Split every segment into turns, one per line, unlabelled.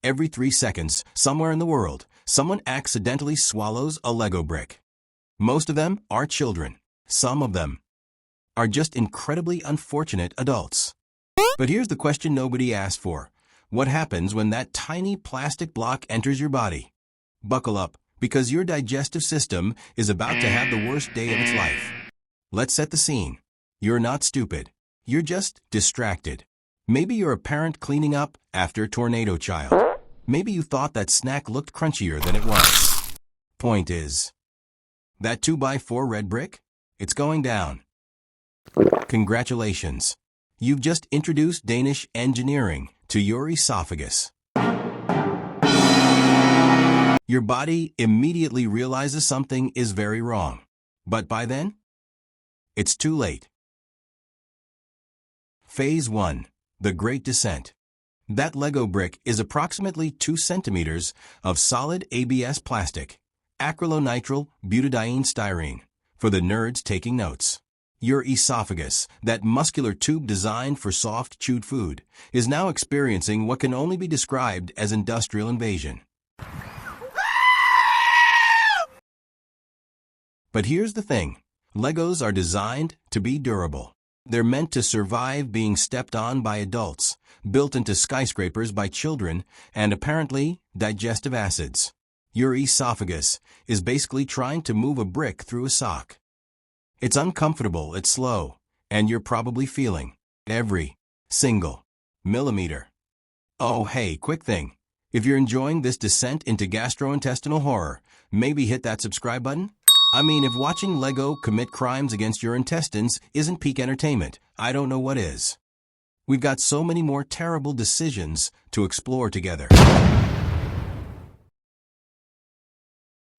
Every 3 seconds, somewhere in the world, someone accidentally swallows a Lego brick. Most of them are children. Some of them are just incredibly unfortunate adults. But here's the question nobody asked for. What happens when that tiny plastic block enters your body? Buckle up, because your digestive system is about to have the worst day of its life. Let's set the scene. You're not stupid. You're just distracted. Maybe you're a parent cleaning up after a tornado child. Maybe you thought that snack looked crunchier than it was. Point is, that 2x4 red brick? It's going down. Congratulations. You've just introduced Danish engineering to your esophagus. Your body immediately realizes something is very wrong. But by then, it's too late. Phase 1. The Great Descent. That Lego brick is approximately 2 centimeters of solid ABS plastic, acrylonitrile butadiene styrene, for the nerds taking notes. Your esophagus, that muscular tube designed for soft, chewed food, is now experiencing what can only be described as industrial invasion. But here's the thing. Legos are designed to be durable. They're meant to survive being stepped on by adults, built into skyscrapers by children, and apparently digestive acids. Your esophagus is basically trying to move a brick through a sock. It's uncomfortable, it's slow, and you're probably feeling every single millimeter. Oh hey, quick thing. If you're enjoying this descent into gastrointestinal horror, maybe hit that subscribe button? I mean, if watching Lego commit crimes against your intestines isn't peak entertainment, I don't know what is. We've got so many more terrible decisions to explore together.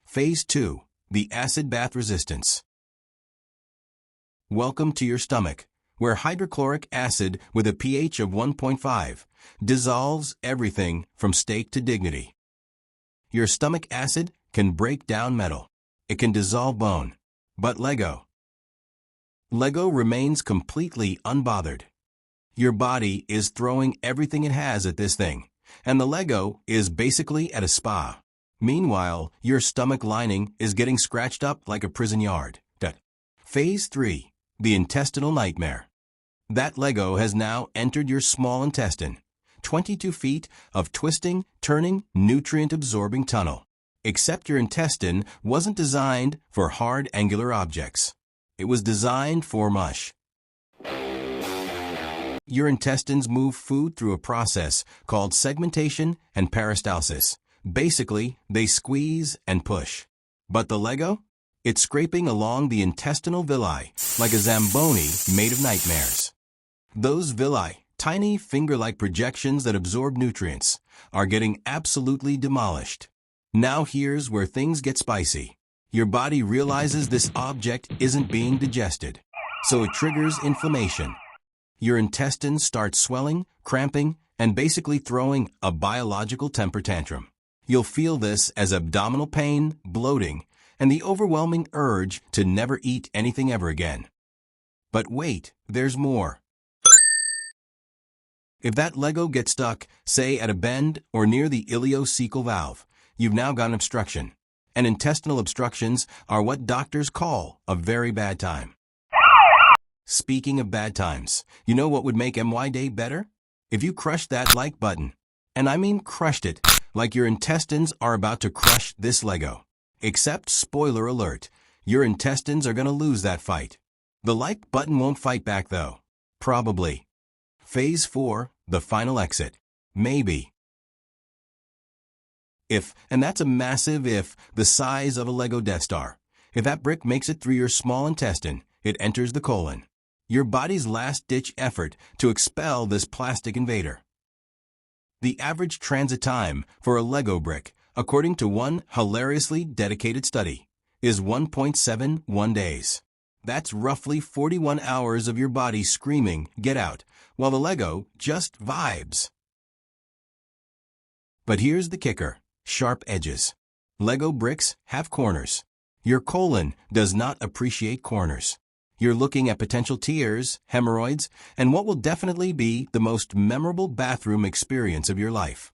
Phase 2. The Acid Bath Resistance. Welcome to your stomach, where hydrochloric acid with a pH of 1.5 dissolves everything from steak to dignity. Your stomach acid can break down metal. It can dissolve bone. But Lego remains completely unbothered. Your body is throwing everything it has at this thing, and the Lego is basically at a spa. Meanwhile, your stomach lining is getting scratched up like a prison yard. Phase 3. The Intestinal Nightmare. That Lego has now entered your small intestine. 22 feet of twisting, turning, nutrient-absorbing tunnel. Except your intestine wasn't designed for hard, angular objects. It was designed for mush. Your intestines move food through a process called segmentation and peristalsis. Basically, they squeeze and push. But the Lego? It's scraping along the intestinal villi like a Zamboni made of nightmares. Those villi, tiny finger-like projections that absorb nutrients, are getting absolutely demolished. Now here's where things get spicy. Your body realizes this object isn't being digested, so it triggers inflammation. Your intestines start swelling, cramping, and basically throwing a biological temper tantrum. You'll feel this as abdominal pain, bloating, and the overwhelming urge to never eat anything ever again. But wait, there's more. If that Lego gets stuck, say at a bend or near the ileocecal valve, you've now got an obstruction. And intestinal obstructions are what doctors call a very bad time. Speaking of bad times, you know what would make MY Day better? If you crushed that like button. And I mean crushed it, like your intestines are about to crush this Lego. Except, spoiler alert, your intestines are going to lose that fight. The like button won't fight back though. Probably. Phase 4, the final exit. Maybe. If, and that's a massive if, the size of a Lego Death Star. If that brick makes it through your small intestine, it enters the colon. Your body's last-ditch effort to expel this plastic invader. The average transit time for a Lego brick, according to one hilariously dedicated study, is 1.71 days. That's roughly 41 hours of your body screaming, "Get out," while the Lego just vibes. But here's the kicker. Sharp edges. Lego bricks have corners. Your colon does not appreciate corners. You're looking at potential tears, hemorrhoids, and what will definitely be the most memorable bathroom experience of your life.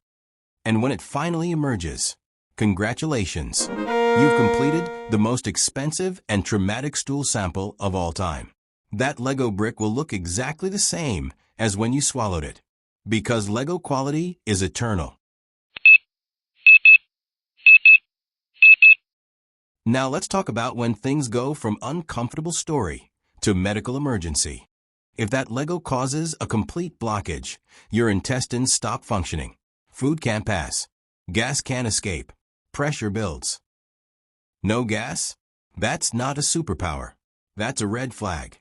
And when it finally emerges, congratulations! You've completed the most expensive and traumatic stool sample of all time. That Lego brick will look exactly the same as when you swallowed it, because Lego quality is eternal. Now let's talk about when things go from uncomfortable story to medical emergency. If that Lego causes a complete blockage, your intestines stop functioning, food can't pass, gas can't escape, pressure builds. No gas? That's not a superpower. That's a red flag.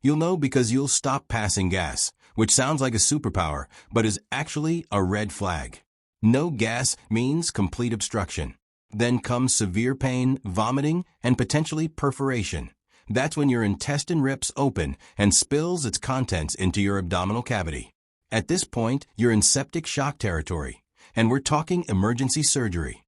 You'll know because you'll stop passing gas, which sounds like a superpower, but is actually a red flag. No gas means complete obstruction. Then comes severe pain, vomiting, and potentially perforation. That's when your intestine rips open and spills its contents into your abdominal cavity. At this point, you're in septic shock territory, and we're talking emergency surgery.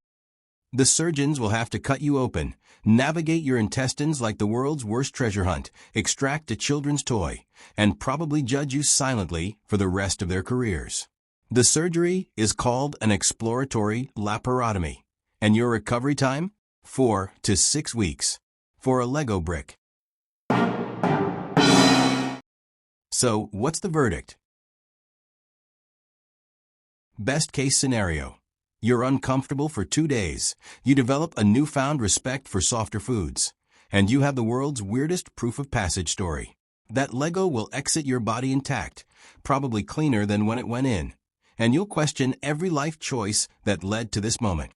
The surgeons will have to cut you open, navigate your intestines like the world's worst treasure hunt, extract a children's toy, and probably judge you silently for the rest of their careers. The surgery is called an exploratory laparotomy, and your recovery time? 4 to 6 weeks. For a Lego brick. So, what's the verdict? Best case scenario. You're uncomfortable for 2 days, you develop a newfound respect for softer foods, and you have the world's weirdest proof of passage story. That Lego will exit your body intact, probably cleaner than when it went in, and you'll question every life choice that led to this moment.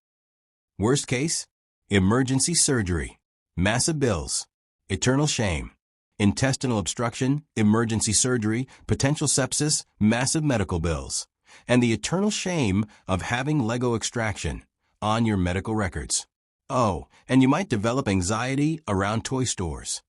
Worst case? Emergency surgery, massive bills, eternal shame, intestinal obstruction, emergency surgery, potential sepsis, massive medical bills, and the eternal shame of having Lego extraction on your medical records. Oh, and you might develop anxiety around toy stores.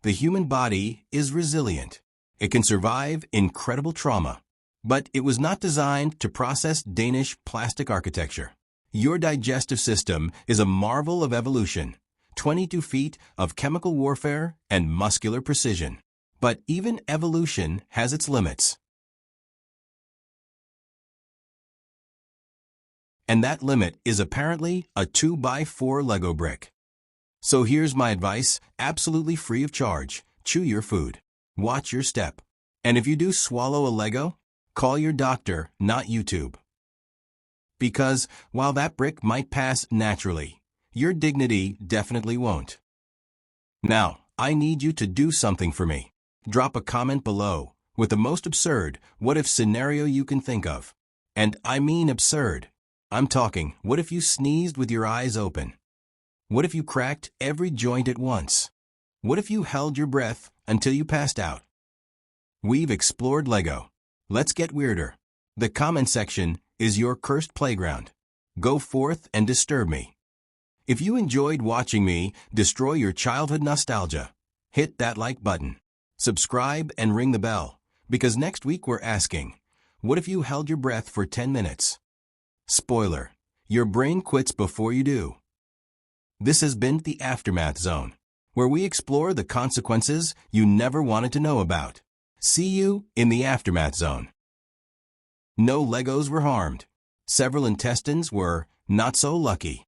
The human body is resilient. It can survive incredible trauma, but it was not designed to process Danish plastic architecture. Your digestive system is a marvel of evolution, 22 feet of chemical warfare and muscular precision. But even evolution has its limits. And that limit is apparently a 2x4 Lego brick. So here's my advice, absolutely free of charge. Chew your food. Watch your step. And if you do swallow a Lego, call your doctor, not YouTube. Because while that brick might pass naturally, your dignity definitely won't. Now, I need you to do something for me. Drop a comment below with the most absurd what-if scenario you can think of. And I mean absurd. I'm talking, what if you sneezed with your eyes open? What if you cracked every joint at once? What if you held your breath until you passed out? We've explored Lego. Let's get weirder. The comment section is your cursed playground. Go forth and disturb me. If you enjoyed watching me destroy your childhood nostalgia, hit that like button. Subscribe and ring the bell, because next week we're asking, what if you held your breath for 10 minutes? Spoiler, your brain quits before you do. This has been the Aftermath Zone, where we explore the consequences you never wanted to know about. See you in the Aftermath Zone. No Legos were harmed. Several intestines were not so lucky.